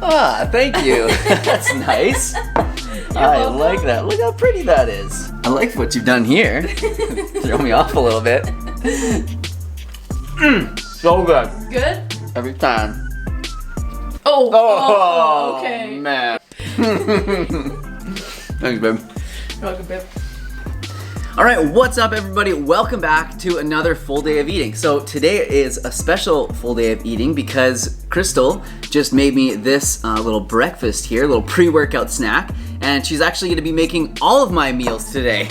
Ah, thank you. That's nice. I like that. Look how pretty that is. I like what you've done here. Throw me off a little bit. So good. Good? Every time. Oh, okay. Man. Thanks, babe. You're welcome, babe. All right, what's up, everybody? Welcome back to another full day of eating. So today is a special full day of eating because Crystal just made me this little breakfast here, a little pre-workout snack, and she's actually going to be making all of my meals today.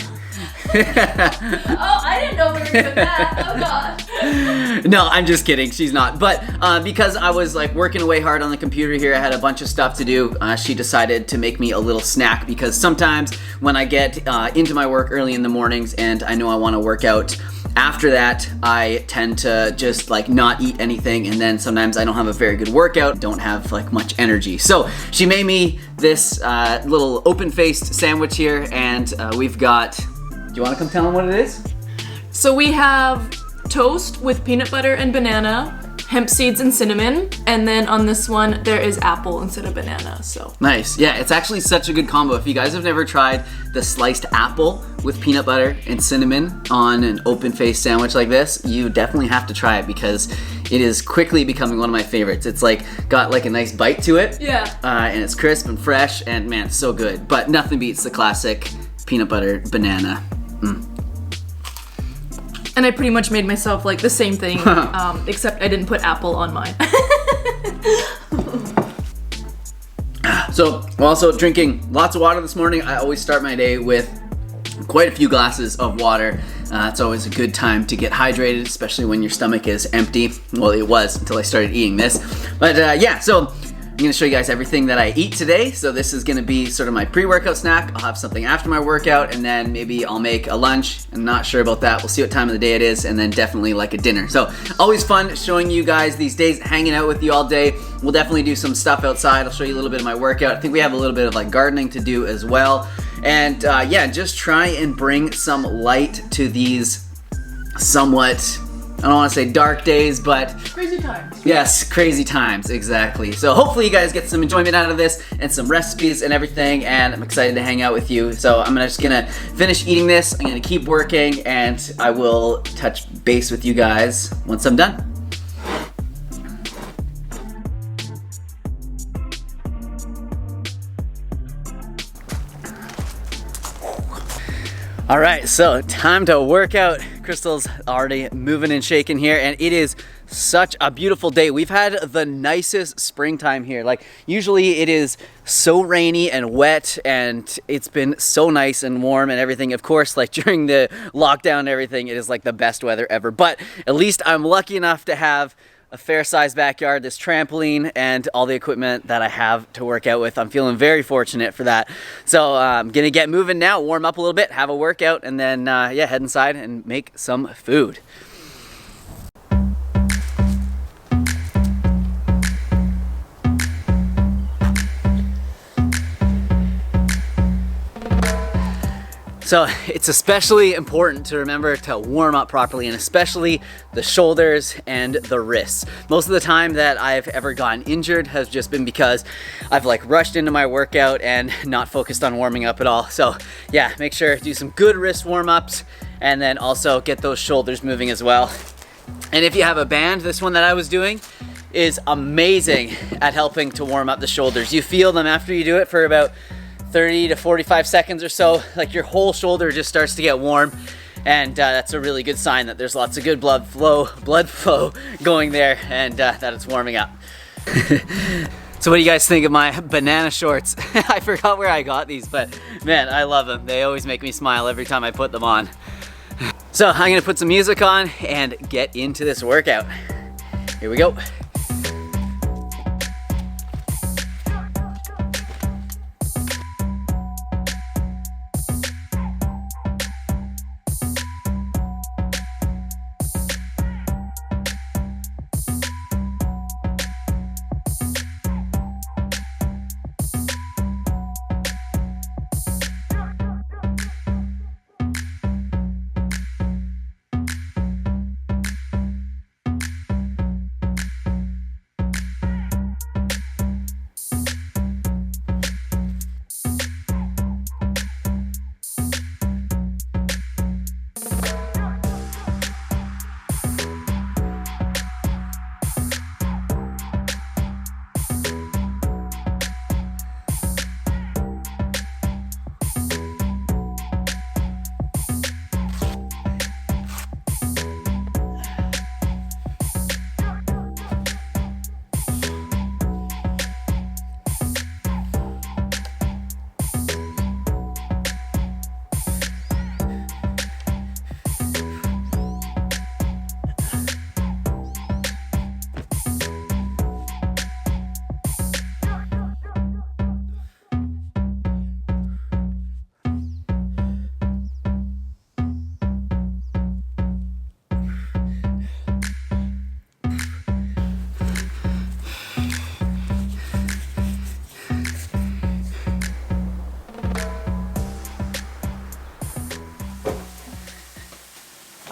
Oh, I didn't know we were doing that. Oh, God. No, I'm just kidding. She's not. But because I was like working away hard on the computer here, I had a bunch of stuff to do. She decided to make me a little snack because sometimes when I get into my work early in the mornings and I know I want to work out, after that, I tend to just like not eat anything, and then sometimes I don't have a very good workout, don't have like much energy. So she made me this little open-faced sandwich here, and we've got. Do you want to come tell them what it is? So we have toast with peanut butter and banana, hemp seeds and cinnamon, and then on this one there is apple instead of banana. So nice. Yeah, it's actually such a good combo. If you guys have never tried the sliced apple with peanut butter and cinnamon on an open-faced sandwich like this, you definitely have to try it because it is quickly becoming one of my favorites. It's like got like a nice bite to it. Yeah. And it's crisp and fresh, and man, it's so good. But nothing beats the classic peanut butter banana. And I pretty much made myself like the same thing, except I didn't put apple on mine. So I'm also drinking lots of water this morning. I always start my day with quite a few glasses of water. It's always a good time to get hydrated, especially when your stomach is empty. Well, it was until I started eating this. But yeah, so I'm gonna show you guys everything that I eat today. So this is gonna be sort of my pre-workout snack. I'll have something after my workout, and then maybe I'll make a lunch. I'm not sure about that. We'll see what time of the day it is, and then definitely like a dinner. So always fun showing you guys these days, hanging out with you all day. We'll definitely do some stuff outside. I'll show you a little bit of my workout. I think we have a little bit of like gardening to do as well. And yeah, just try and bring some light to these somewhat, I don't want to say dark days, but Crazy times. yes, crazy times, exactly. So hopefully you guys get some enjoyment out of this and some recipes and everything, and I'm excited to hang out with you. So I'm just gonna finish eating this, I'm gonna keep working, and I will touch base with you guys once I'm done. All right, so time to work out. Crystal's already moving and shaking here, and it is such a beautiful day. We've had the nicest springtime here. Like usually it is so rainy and wet, and it's been so nice and warm and everything. Of course, like during the lockdown and everything, it is like the best weather ever. But at least I'm lucky enough to have a fair-sized backyard, this trampoline, and all the equipment that I have to work out with. I'm feeling very fortunate for that. So I'm gonna get moving now, warm up a little bit, have a workout, and then yeah, head inside and make some food. So it's especially important to remember to warm up properly, and especially the shoulders and the wrists. Most of the time that I've ever gotten injured has just been because I've like rushed into my workout and not focused on warming up at all. So yeah, make sure to do some good wrist warm-ups, and then also get those shoulders moving as well. And if you have a band, this one that I was doing is amazing at helping to warm up the shoulders. You feel them after you do it for about 30 to 45 seconds or so, like your whole shoulder just starts to get warm, and that's a really good sign that there's lots of good blood flow going there, and that it's warming up. So what do you guys think of my banana shorts? I forgot where I got these, but man, I love them. They always make me smile every time I put them on. So I'm gonna put some music on and get into this workout. Here we go.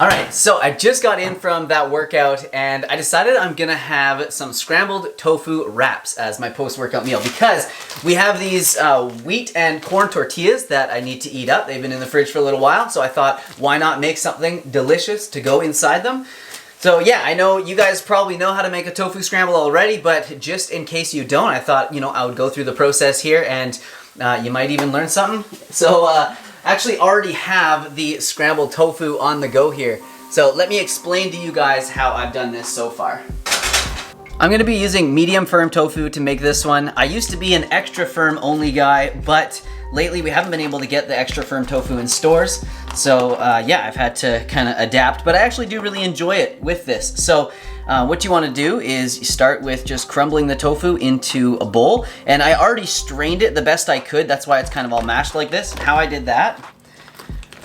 All right, so I just got in from that workout and I decided I'm gonna have some scrambled tofu wraps as my post-workout meal because we have these wheat and corn tortillas that I need to eat up. They've been in the fridge for a little while, so I thought, why not make something delicious to go inside them? So yeah, I know you guys probably know how to make a tofu scramble already, but just in case you don't, I thought, I would go through the process here and you might even learn something. So actually already have the scrambled tofu on the go here. So let me explain to you guys how I've done this so far. I'm gonna be using medium firm tofu to make this one. I used to be an extra firm only guy, but lately we haven't been able to get the extra firm tofu in stores. So yeah, I've had to kind of adapt, but I actually do really enjoy it with this. So what you want to do is you start with just crumbling the tofu into a bowl. And I already strained it the best I could. That's why it's kind of all mashed like this. How I did that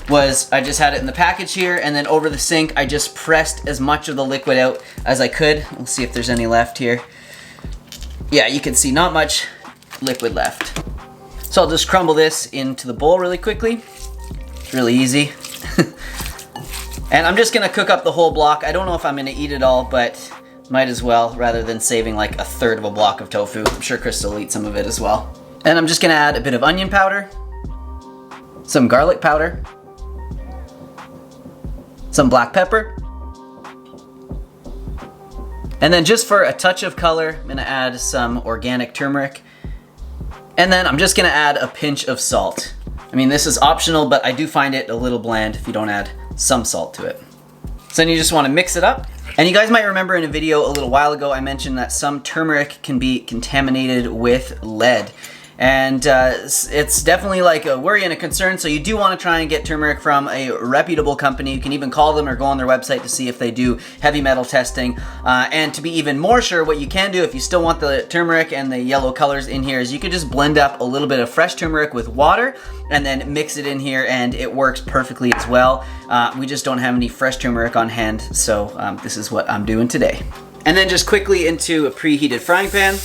was I just had it in the package here, and then over the sink, I just pressed as much of the liquid out as I could. Let's see if there's any left here. Yeah, you can see not much liquid left. So I'll just crumble this into the bowl really quickly. It's really easy. And I'm just gonna cook up the whole block. I don't know if I'm gonna eat it all, but might as well, rather than saving like a third of a block of tofu. I'm sure Crystal will eat some of it as well. And I'm just gonna add a bit of onion powder, some garlic powder, some black pepper, and then just for a touch of color, I'm gonna add some organic turmeric. And then I'm just gonna add a pinch of salt. I mean, this is optional, but I do find it a little bland if you don't add some salt to it. So then you just wanna mix it up. And you guys might remember in a video a little while ago, I mentioned that some turmeric can be contaminated with lead. And it's definitely like a worry and a concern, so you do want to try and get turmeric from a reputable company. You can even call them or go on their website to see if they do heavy metal testing. And to be even more sure, what you can do if you still want the turmeric and the yellow colors in here is you could just blend up a little bit of fresh turmeric with water and then mix it in here, and it works perfectly as well. We just don't have any fresh turmeric on hand, so this is what I'm doing today. And then just quickly into a preheated frying pan.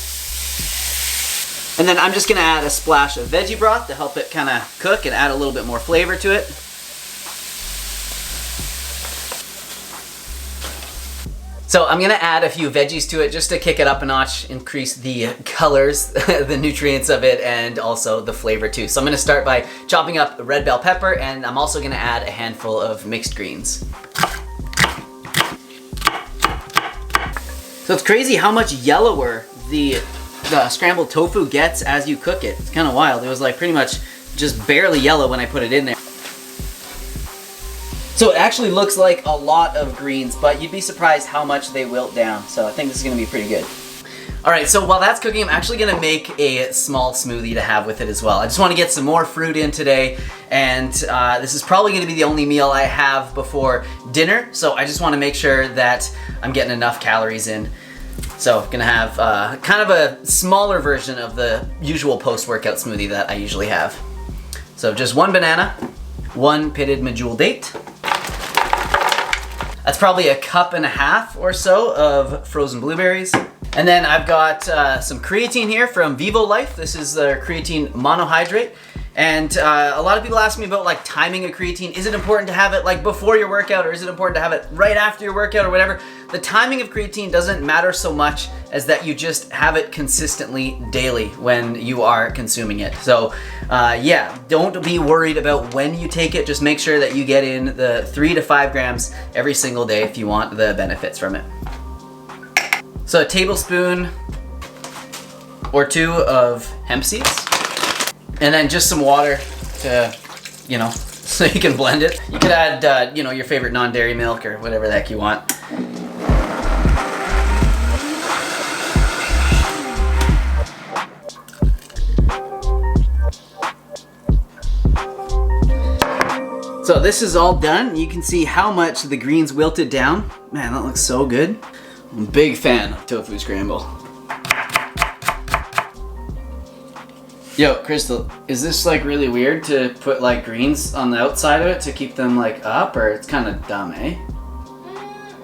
And then I'm just gonna add a splash of veggie broth to help it kind of cook and add a little bit more flavor to it. So I'm gonna add a few veggies to it just to kick it up a notch, increase the colors, the nutrients of it, and also the flavor too. So I'm gonna start by chopping up red bell pepper, and I'm also gonna add a handful of mixed greens. So it's crazy how much yellower the scrambled tofu gets as you cook it. It's kind of wild. It was like pretty much just barely yellow when I put it in there. So it actually looks like a lot of greens, but you'd be surprised how much they wilt down. So I think this is gonna be pretty good. All right, so while that's cooking, I'm actually gonna make a small smoothie to have with it as well. I just wanna get some more fruit in today, and this is probably gonna be the only meal I have before dinner, so I just wanna make sure that I'm getting enough calories in. So gonna have kind of a smaller version of the usual post-workout smoothie that I usually have. So just one banana, one pitted medjool date. That's probably a cup and a half or so of frozen blueberries. And then I've got some creatine here from Vivo Life. This is their creatine monohydrate. And a lot of people ask me about like timing of creatine. Is it important to have it like before your workout, or is it important to have it right after your workout or whatever? The timing of creatine doesn't matter so much as that you just have it consistently daily when you are consuming it. So yeah, don't be worried about when you take it. Just make sure that you get in the 3 to 5 grams every single day if you want the benefits from it. So a tablespoon or 2 of hemp seeds. And then just some water to, so you can blend it. You could add, your favorite non-dairy milk or whatever the heck you want. So this is all done. You can see how much the greens wilted down. Man, that looks so good. I'm a big fan of tofu scramble. Yo, Crystal, is this like really weird to put like greens on the outside of it to keep them like up, or it's kind of dumb, eh?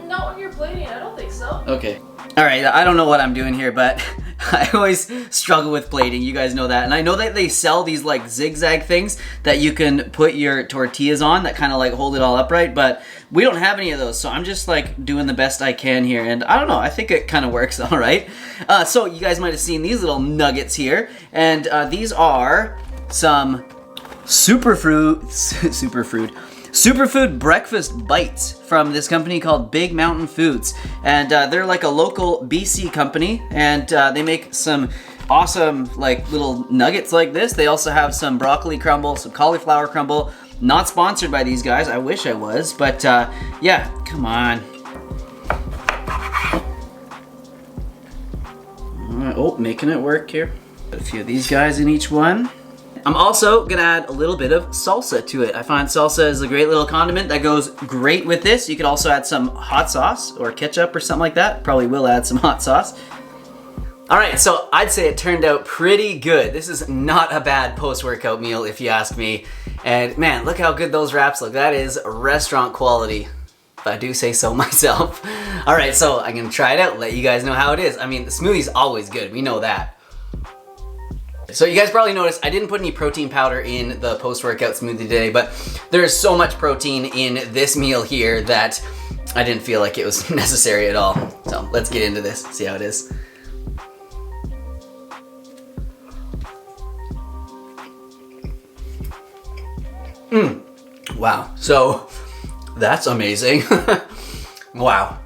Not when you're plating, I don't think so. Okay. All right, I don't know what I'm doing here, but I always struggle with plating, you guys know that. And I know that they sell these like zigzag things that you can put your tortillas on that kind of like hold it all upright, but we don't have any of those, so I'm just like doing the best I can here, and I don't know, I think it kind of works all right. So you guys might have seen these little nuggets here, and these are some Superfood breakfast bites from this company called Big Mountain Foods, and they're like a local BC company, and they make some awesome like little nuggets like this. They also have some broccoli crumble, some cauliflower crumble. Not sponsored by these guys, I wish I was, but yeah, come on. Oh, making it work here. Put a few of these guys in each one. I'm also gonna add a little bit of salsa to it. I find salsa is a great little condiment that goes great with this. You could also add some hot sauce or ketchup or something like that. Probably will add some hot sauce. All right, so I'd say it turned out pretty good. This is not a bad post-workout meal if you ask me. And man, look how good those wraps look. That is restaurant quality, if I do say so myself. All right, so I'm gonna try it out, let you guys know how it is. I mean, the smoothie's always good, we know that. So you guys probably noticed I didn't put any protein powder in the post-workout smoothie today, but there is so much protein in this meal here that I didn't feel like it was necessary at all. So let's get into this, see how it is. Wow, so that's amazing. Wow.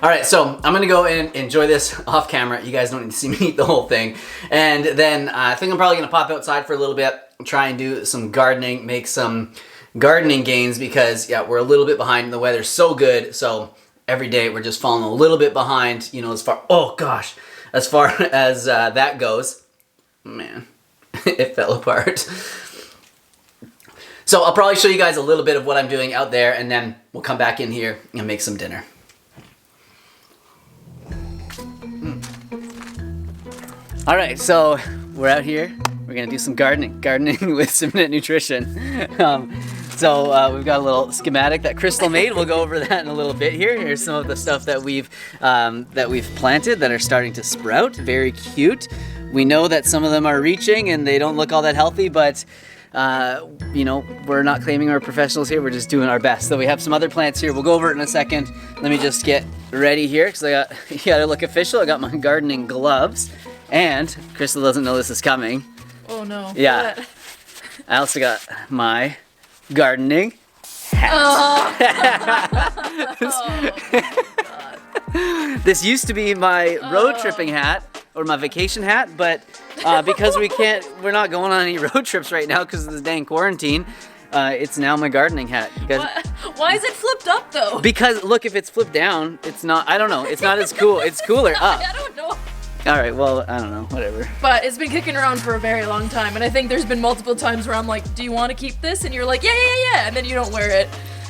All right, so I'm gonna go and enjoy this off camera. You guys don't need to see me eat the whole thing. And then I think I'm probably gonna pop outside for a little bit, try and do some gardening, make some gardening gains because yeah, we're a little bit behind. The weather's so good, so every day we're just falling a little bit behind, you know, as far, oh gosh, as far as that goes. Man, it fell apart. So I'll probably show you guys a little bit of what I'm doing out there, and then we'll come back in here and make some dinner. All right, so we're out here. We're gonna do some gardening with Simnett Nutrition. We've got a little schematic that Crystal made. We'll go over that in a little bit here. Here's some of the stuff that we've planted that are starting to sprout. Very cute. We know that some of them are reaching and they don't look all that healthy, but you know, we're not claiming we're professionals here. We're just doing our best. So we have some other plants here. We'll go over it in a second. Let me just get ready here because you gotta look official. I got my gardening gloves. And Crystal doesn't know this is coming. Oh no. Yeah. What? I also got my gardening hat. Oh. This used to be my road tripping hat or my vacation hat, but because we're not going on any road trips right now because of this dang quarantine, it's now my gardening hat. Why is it flipped up though? Because look, if it's flipped down, it's not, I don't know, it's not as cool. It's cooler up. I don't know. All right, well, I don't know, whatever. But it's been kicking around for a very long time, and I think there's been multiple times where I'm like, do you want to keep this? And you're like, yeah, and then you don't wear it.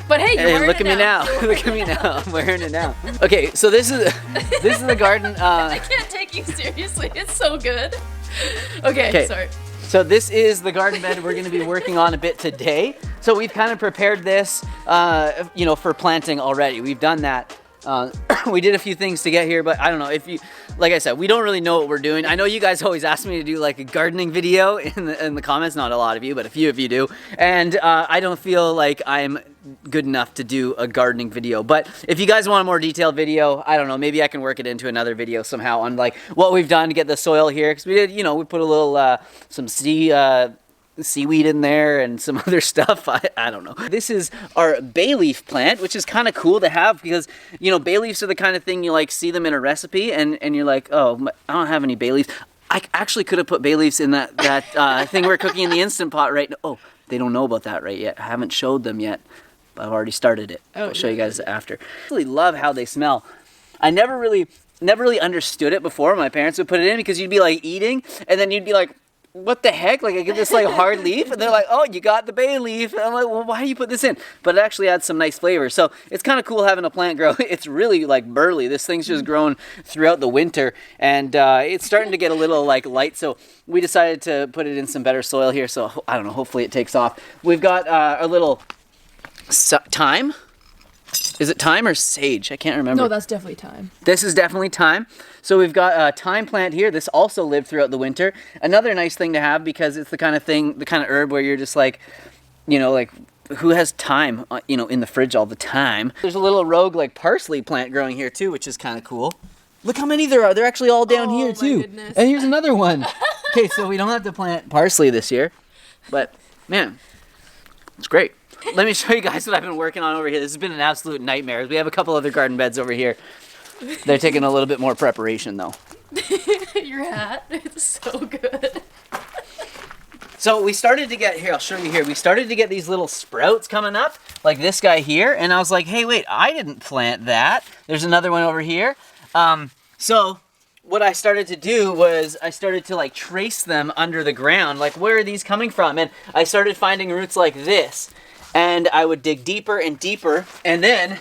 But hey, you're wearing look it at now. me now. Look at me now. I'm wearing it now. Okay, so this is the garden. I can't take you seriously. It's so good. Okay, sorry. So this is the garden bed we're going to be working on a bit today. So we've kind of prepared this, you know, for planting already. We've done that. We did a few things to get here, but I don't know if you, like I said, we don't really know what we're doing. I know you guys always ask me to do like a gardening video in the comments, not a lot of you, but a few of you do. And I don't feel like I'm good enough to do a gardening video. But if you guys want a more detailed video, I don't know, maybe I can work it into another video somehow on like what we've done to get the soil here. Because we did, you know, we put a little, some seaweed in there and some other stuff. I don't know. This is our bay leaf plant, which is kind of cool to have because, you know, bay leaves are the kind of thing you like see them in a recipe and you're like, oh, I don't have any bay leaves. I actually could have put bay leaves in that thing we're cooking in the Instant Pot right now. Oh, they don't know about that right yet. I haven't showed them yet, but I've already started it. I'll show you guys after. I really love how they smell. I never really understood it before. My parents would put it in because you'd be like eating and then you'd be like, what the heck? Like I get this like hard leaf and they're like, oh, you got the bay leaf. And I'm like, well, why do you put this in? But it actually adds some nice flavor. So it's kind of cool having a plant grow. It's really like burly. This thing's just grown throughout the winter and it's starting to get a little like light. So we decided to put it in some better soil here. So I don't know, hopefully it takes off. We've got a little thyme. Is it thyme or sage? I can't remember. No, that's definitely thyme. This is definitely thyme. So we've got a thyme plant here. This also lived throughout the winter. Another nice thing to have because it's the kind of herb where you're just like, you know, like who has thyme, you know, in the fridge all the time. There's a little rogue like parsley plant growing here too, which is kind of cool. Look how many there are. They're actually all down here too. Goodness. And here's another one. Okay, so we don't have to plant parsley this year, but man, it's great. Let me show you guys what I've been working on over here. This has been an absolute nightmare. We have a couple other garden beds over here. They're taking a little bit more preparation though. Your hat, it's so good. So we started to get, here, I'll show you here. We started to get these little sprouts coming up, like this guy here. And I was like, hey, wait, I didn't plant that. There's another one over here. So what I started to do was I started to like trace them under the ground. Like, where are these coming from? And I started finding roots like this. And I would dig deeper and deeper, and then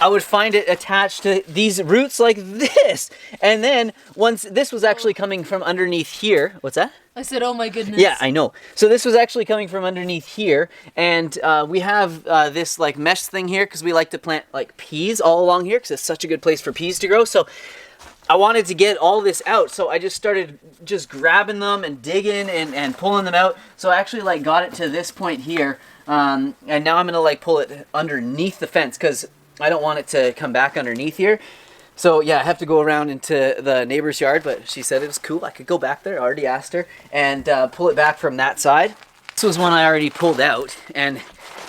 I would find it attached to these roots like this. And then once this was actually coming from underneath here. What's that? I said, oh my goodness. Yeah, I know. So this was actually coming from underneath here, and we have this like mesh thing here because we like to plant like peas all along here because it's such a good place for peas to grow. So I wanted to get all this out, so I just started just grabbing them and digging and pulling them out. So I actually like got it to this point here. And now I'm gonna like pull it underneath the fence because I don't want it to come back underneath here. So yeah, I have to go around into the neighbor's yard, but she said it was cool. I could go back there. I already asked her, and pull it back from that side. This was one I already pulled out, and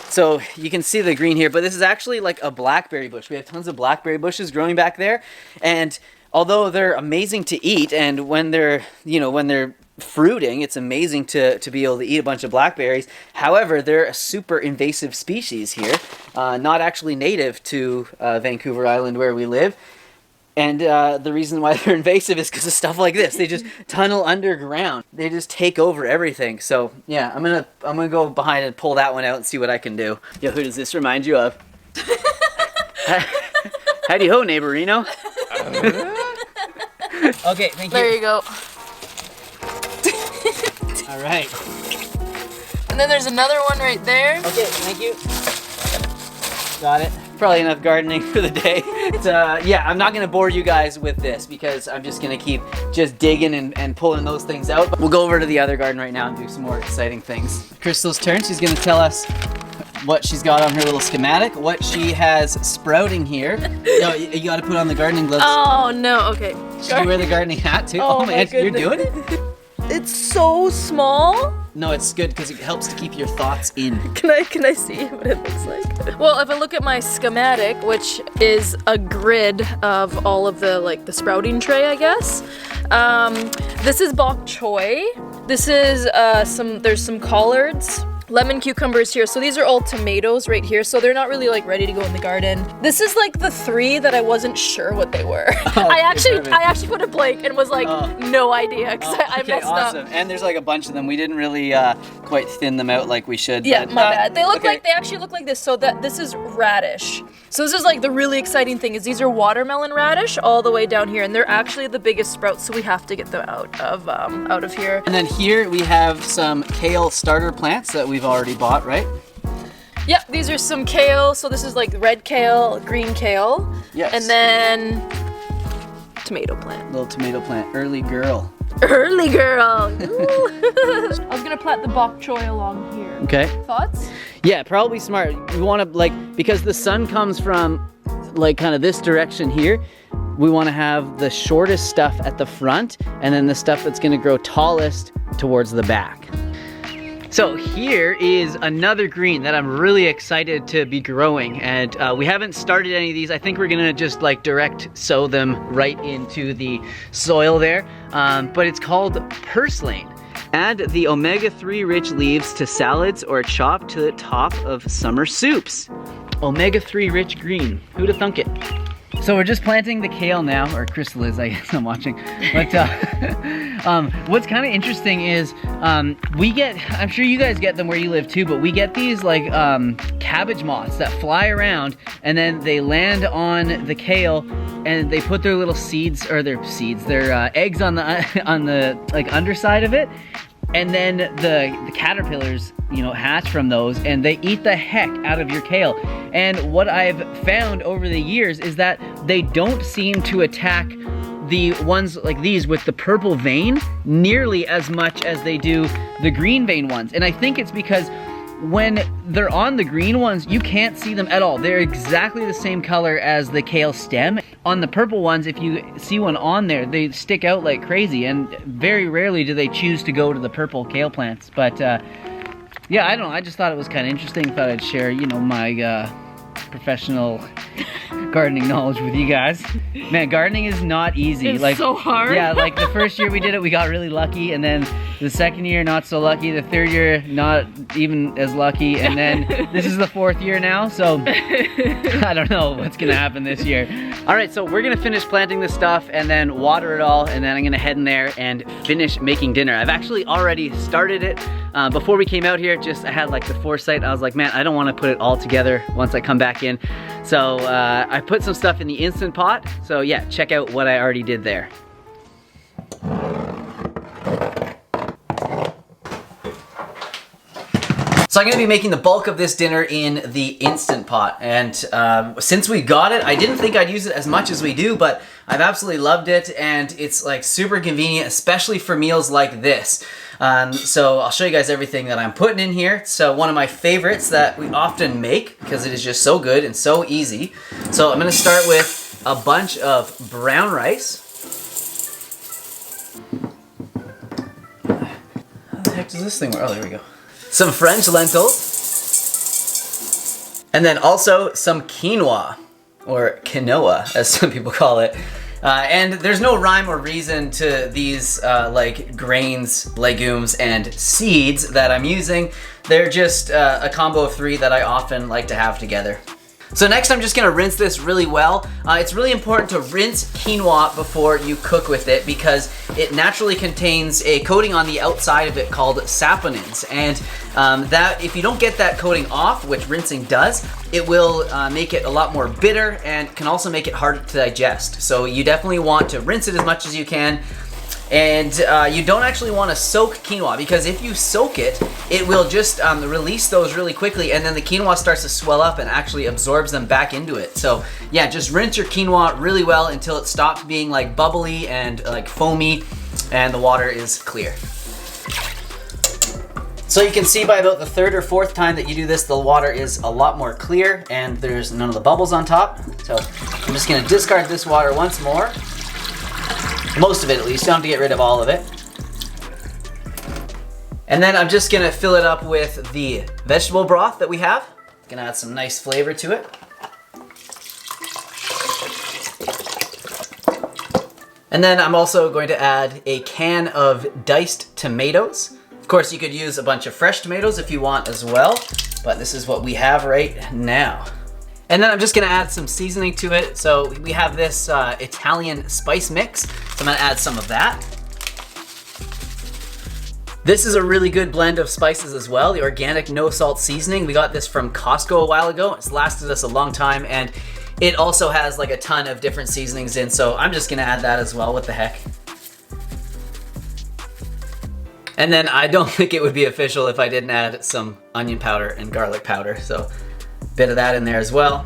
so you can see the green here, but this is actually like a blackberry bush. We have tons of blackberry bushes growing back there, and although they're amazing to eat, and when they're, you know, when they're fruiting, it's amazing to be able to eat a bunch of blackberries. However, they're a super invasive species here, not actually native to Vancouver Island where we live. And the reason why they're invasive is because of stuff like this. They just tunnel underground. They just take over everything. So yeah, I'm gonna go behind and pull that one out and see what I can do. Yo, who does this remind you of? Howdy ho, neighborino. Okay, thank you. There you go. All right. And then there's another one right there. Okay, thank you. Got it. Probably enough gardening for the day. Yeah, I'm not gonna bore you guys with this because I'm just gonna keep just digging and pulling those things out. But we'll go over to the other garden right now and do some more exciting things. Crystal's turn. She's gonna tell us what she's got on her little schematic, what she has sprouting here. Yo, you gotta put on the gardening gloves. Oh no, okay. Should you wear the gardening hat too? Oh man, my you're doing it? It's so small. No, it's good because it helps to keep your thoughts in. Can I see what it looks like? Well, if I look at my schematic, which is a grid of all of the like the sprouting tray, I guess. This is bok choy. This is there's some collards. Lemon cucumbers here. So these are all tomatoes right here. So they're not really like ready to go in the garden. This is like the three that I wasn't sure what they were. Oh, I actually put a blank and was like, no idea because I messed awesome. up. And there's like a bunch of them. We didn't really quite thin them out like we should. Yeah, but, my bad. They look like, they actually look like this. So that this is radish. So this is like the really exciting thing is these are watermelon radish all the way down here, and they're actually the biggest sprouts. So we have to get them out of here. And then here we have some kale starter plants that we've already bought, right? Yep, these are some kale. So this is like red kale, green kale. Yes. And then tomato plant. Little tomato plant, early girl. Early girl. I was gonna plant the bok choy along here. Okay. Thoughts? Yeah, probably smart. We want to like, because the sun comes from like kind of this direction here, we want to have the shortest stuff at the front and then the stuff that's going to grow tallest towards the back. So here is another green that I'm really excited to be growing, and we haven't started any of these. I think we're gonna just like direct sow them right into the soil there, but it's called purslane. Add the omega-3 rich leaves to salads or chop to the top of summer soups. Omega-3 rich green, who'da thunk it? So we're just planting the kale now, or Crystal is, I guess I'm watching. But what's kind of interesting is we get, I'm sure you guys get them where you live too, but we get these like cabbage moths that fly around and then they land on the kale and they put their little seeds, or their eggs on the like underside of it. And then the caterpillars, you know, hatch from those and they eat the heck out of your kale. And what I've found over the years is that they don't seem to attack the ones like these with the purple vein nearly as much as they do the green vein ones. And I think it's because when they're on the green ones, you can't see them at all. They're exactly the same color as the kale stem. On the purple ones, if you see one on there, they stick out like crazy, and very rarely do they choose to go to the purple kale plants. But yeah, I don't know, I just thought it was kind of interesting. Thought I'd share, you know, my professional gardening knowledge with you guys. Man, gardening is not easy. It's so hard. Yeah, like the first year we did it, we got really lucky, and then the second year, not so lucky. The third year, not even as lucky, and then this is the fourth year now, so I don't know what's gonna happen this year. All right, so we're gonna finish planting this stuff and then water it all, and then I'm gonna head in there and finish making dinner. I've actually already started it. Before we came out here, I had like the foresight. I was like, man, I don't wanna put it all together once I come back in. So I put some stuff in the Instant Pot. So yeah, check out what I already did there. So I'm gonna be making the bulk of this dinner in the Instant Pot. And since we got it, I didn't think I'd use it as much as we do, but I've absolutely loved it, and it's like super convenient, especially for meals like this. So I'll show you guys everything that I'm putting in here. So one of my favorites that we often make because it is just so good and so easy. So I'm gonna start with a bunch of brown rice. How the heck does this thing work? Oh, there we go. Some French lentils. And then also some quinoa, or quinoa as some people call it. And there's no rhyme or reason to these like grains, legumes, and seeds that I'm using. They're just a combo of three that I often like to have together. So next I'm just gonna rinse this really well. It's really important to rinse quinoa before you cook with it because it naturally contains a coating on the outside of it called saponins. And that, if you don't get that coating off, which rinsing does, it will make it a lot more bitter and can also make it harder to digest. So you definitely want to rinse it as much as you can. And you don't actually want to soak quinoa because if you soak it, it will just release those really quickly, and then the quinoa starts to swell up and actually absorbs them back into it. So yeah, just rinse your quinoa really well until it stops being like bubbly and like foamy and the water is clear. So you can see by about the third or fourth time that you do this, the water is a lot more clear and there's none of the bubbles on top. So I'm just going to discard this water once more. Most of it at least, you don't have to get rid of all of it. And then I'm just gonna fill it up with the vegetable broth that we have. Gonna add some nice flavor to it. And then I'm also going to add a can of diced tomatoes. Of course, you could use a bunch of fresh tomatoes if you want as well, but this is what we have right now. And then I'm just gonna add some seasoning to it. So we have this Italian spice mix. So I'm gonna add some of that. This is a really good blend of spices as well, the organic no salt seasoning. We got this from Costco a while ago. It's lasted us a long time, and it also has like a ton of different seasonings in, so I'm just gonna add that as well, what the heck. And then I don't think it would be official if I didn't add some onion powder and garlic powder, so bit of that in there as well.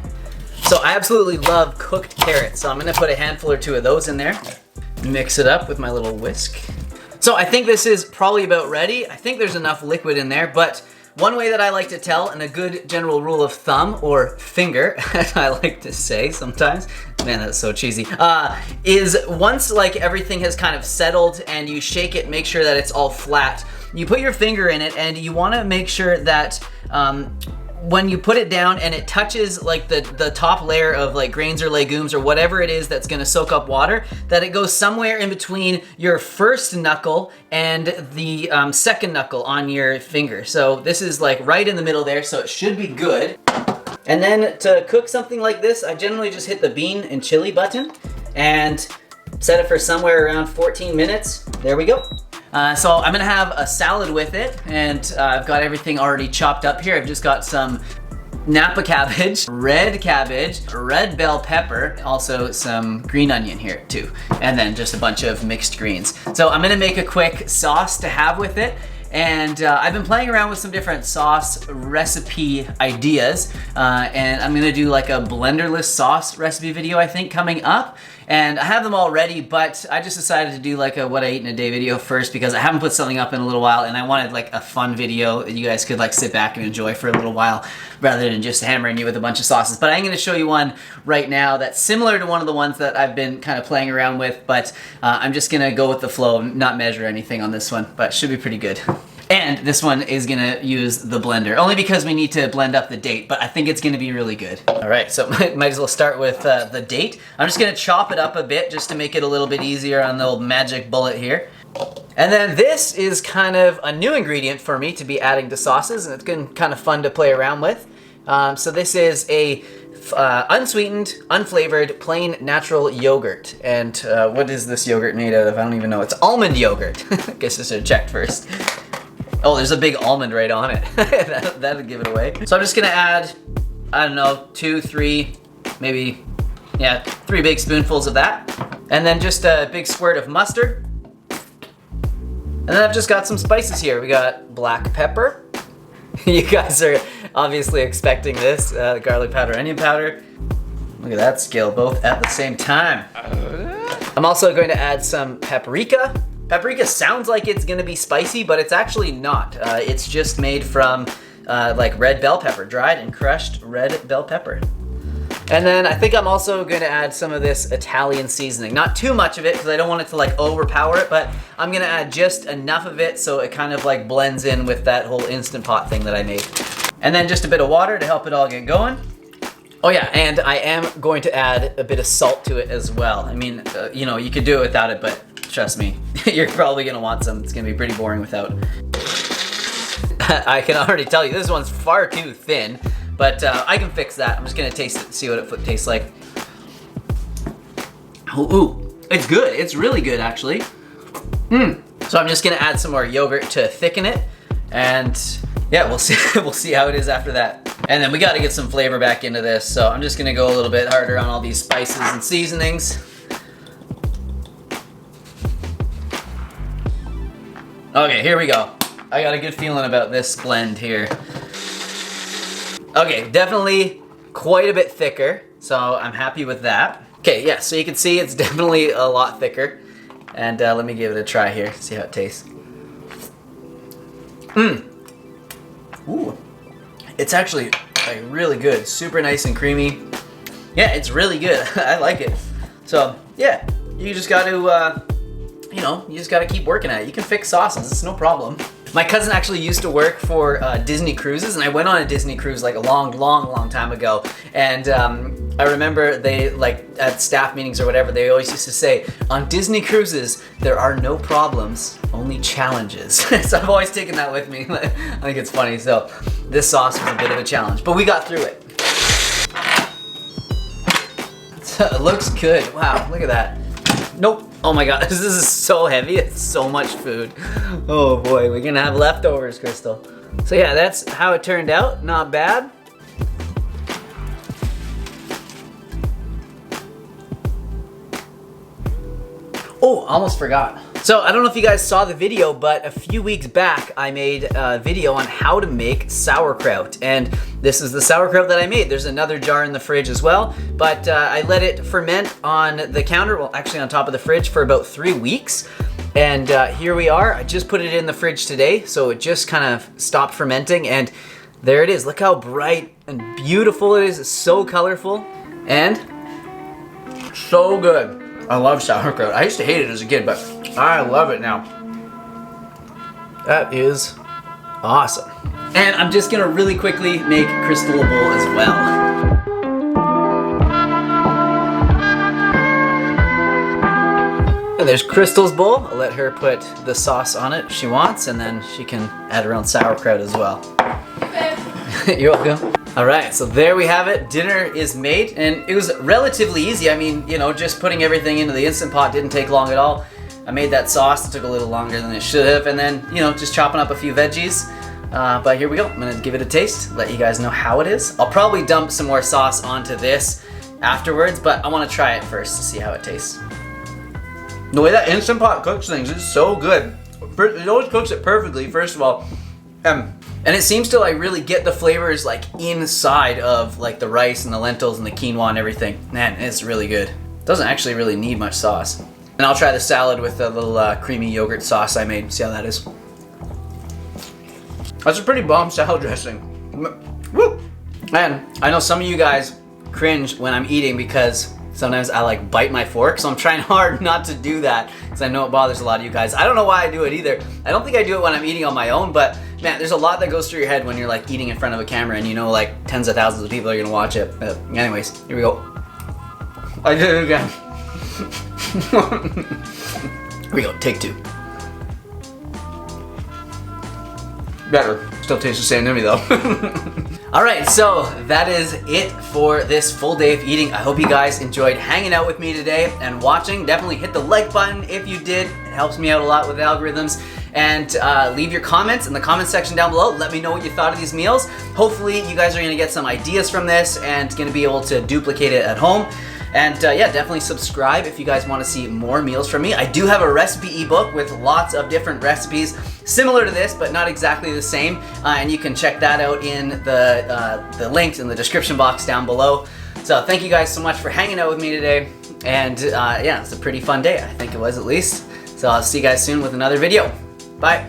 So I absolutely love cooked carrots, so I'm gonna put a handful or two of those in there. Mix it up with my little whisk. So I think this is probably about ready. I think there's enough liquid in there, but one way that I like to tell, and a good general rule of thumb, or finger, as I like to say sometimes, man, that's so cheesy, is once like everything has kind of settled and you shake it, make sure that it's all flat. You put your finger in it and you wanna make sure that when you put it down and it touches like the top layer of like grains or legumes or whatever it is that's gonna soak up water, that it goes somewhere in between your first knuckle and the second knuckle on your finger. So this is like right in the middle there, so it should be good. And then to cook something like this, I generally just hit the bean and chili button and set it for somewhere around 14 minutes. There we go. So I'm gonna have a salad with it, and I've got everything already chopped up here. I've just got some Napa cabbage, red bell pepper, also some green onion here too, and then just a bunch of mixed greens. So I'm gonna make a quick sauce to have with it. And I've been playing around with some different sauce recipe ideas, and I'm gonna do like a blenderless sauce recipe video, I think, coming up. And I have them all ready, but I just decided to do like a what I eat in a day video first because I haven't put something up in a little while and I wanted like a fun video that you guys could like sit back and enjoy for a little while rather than just hammering you with a bunch of sauces. But I'm going to show you one right now that's similar to one of the ones that I've been kind of playing around with, but I'm just going to go with the flow and not measure anything on this one, but should be pretty good. And this one is gonna use the blender, only because we need to blend up the date, but I think it's gonna be really good. All right, so might as well start with the date. I'm just gonna chop it up a bit just to make it a little bit easier on the old magic bullet here. And then this is kind of a new ingredient for me to be adding to sauces, and it's been kind of fun to play around with. So this is a unsweetened, unflavored, plain natural yogurt. And what is this yogurt made out of? I don't even know. It's almond yogurt. I guess I should have checked first. Oh, there's a big almond right on it. That'll give it away. So I'm just gonna add, I don't know, 2, 3, maybe, yeah, 3 big spoonfuls of that. And then just a big squirt of mustard. And then I've just got some spices here. We got black pepper. You guys are obviously expecting this, garlic powder, onion powder. Look at that skill, both at the same time. I'm also going to add some paprika. Paprika sounds like it's gonna be spicy, but it's actually not. It's just made from like red bell pepper, dried and crushed red bell pepper. And then I think I'm also gonna add some of this Italian seasoning. Not too much of it, because I don't want it to like overpower it, but I'm gonna add just enough of it so it kind of like blends in with that whole Instant Pot thing that I made. And then just a bit of water to help it all get going. Oh yeah, and I am going to add a bit of salt to it as well. I mean, you know, you could do it without it, but trust me, you're probably gonna want some. It's gonna be pretty boring without. I can already tell you, this one's far too thin, but I can fix that. I'm just gonna taste it, see what it tastes like. Ooh, it's good. It's really good, actually. So I'm just gonna add some more yogurt to thicken it, and yeah, we'll see. We'll see how it is after that. And then we got to get some flavor back into this, so I'm just gonna go a little bit harder on all these spices and seasonings. Okay, here we go. I got a good feeling about this blend here. Okay, definitely quite a bit thicker, so I'm happy with that. Okay, yeah, so you can see it's definitely a lot thicker. And let me give it a try here, see how it tastes. Ooh, it's actually like really good, super nice and creamy. Yeah, it's really good. I like it. So yeah, you just got to, you know, you just got to keep working at it. You can fix sauces, it's no problem. My cousin actually used to work for Disney Cruises, and I went on a Disney cruise like a long time ago. And I remember they, like at staff meetings or whatever, they always used to say, on Disney Cruises, there are no problems, only challenges. So I've always taken that with me. I think it's funny. So this sauce was a bit of a challenge, but we got through it. It looks good. Wow, look at that. Nope. Oh my god, this is so heavy. It's so much food. Oh boy, we're gonna have leftovers, Crystal. So yeah, that's how it turned out. Not bad. Oh, almost forgot. So I don't know if you guys saw the video, but a few weeks back I made a video on how to make sauerkraut, and this is the sauerkraut that I made. There's another jar in the fridge as well, but I let it ferment on the counter, well actually on top of the fridge, for about 3 weeks. And here we are. I just put it in the fridge today, so it just kind of stopped fermenting, and there it is. Look how bright and beautiful it is. It's so colorful and so good. I love sauerkraut. I used to hate it as a kid, but I love it now. That is awesome. And I'm just gonna really quickly make Crystal a bowl as well. And there's Crystal's bowl. I'll let her put the sauce on it if she wants, and then she can add her own sauerkraut as well. You're welcome. All right, so there we have it. Dinner is made, and it was relatively easy. I mean, you know, just putting everything into the Instant Pot didn't take long at all. I made that sauce. It took a little longer than it should have, and then, you know, just chopping up a few veggies. But here we go. I'm gonna give it a taste, let you guys know how it is. I'll probably dump some more sauce onto this afterwards, but I want to try it first to see how it tastes. The way that Instant Pot cooks things is so good. It always cooks it perfectly, first of all. And it seems to like really get the flavors like inside of like the rice and the lentils and the quinoa and everything. Man, it's really good. Doesn't actually really need much sauce. And I'll try the salad with the little creamy yogurt sauce I made. See how that is. That's a pretty bomb salad dressing. Woo! And I know some of you guys cringe when I'm eating because sometimes I like bite my fork, so I'm trying hard not to do that because I know it bothers a lot of you guys. I don't know why I do it either. I don't think I do it when I'm eating on my own, but man, there's a lot that goes through your head when you're like eating in front of a camera and you know like tens of thousands of people are gonna watch it. Anyways, here we go. I did it again. Here we go, take 2. Better. Still tastes the same to me though. Alright, so that is it for this full day of eating. I hope you guys enjoyed hanging out with me today and watching. Definitely hit the like button if you did. It helps me out a lot with algorithms. And leave your comments in the comment section down below. Let me know what you thought of these meals. Hopefully you guys are going to get some ideas from this and going to be able to duplicate it at home. And yeah, definitely subscribe if you guys want to see more meals from me. I do have a recipe ebook with lots of different recipes similar to this, but not exactly the same. And you can check that out in the links in the description box down below. So thank you guys so much for hanging out with me today. And yeah, it's a pretty fun day. I think it was at least. So I'll see you guys soon with another video. Bye.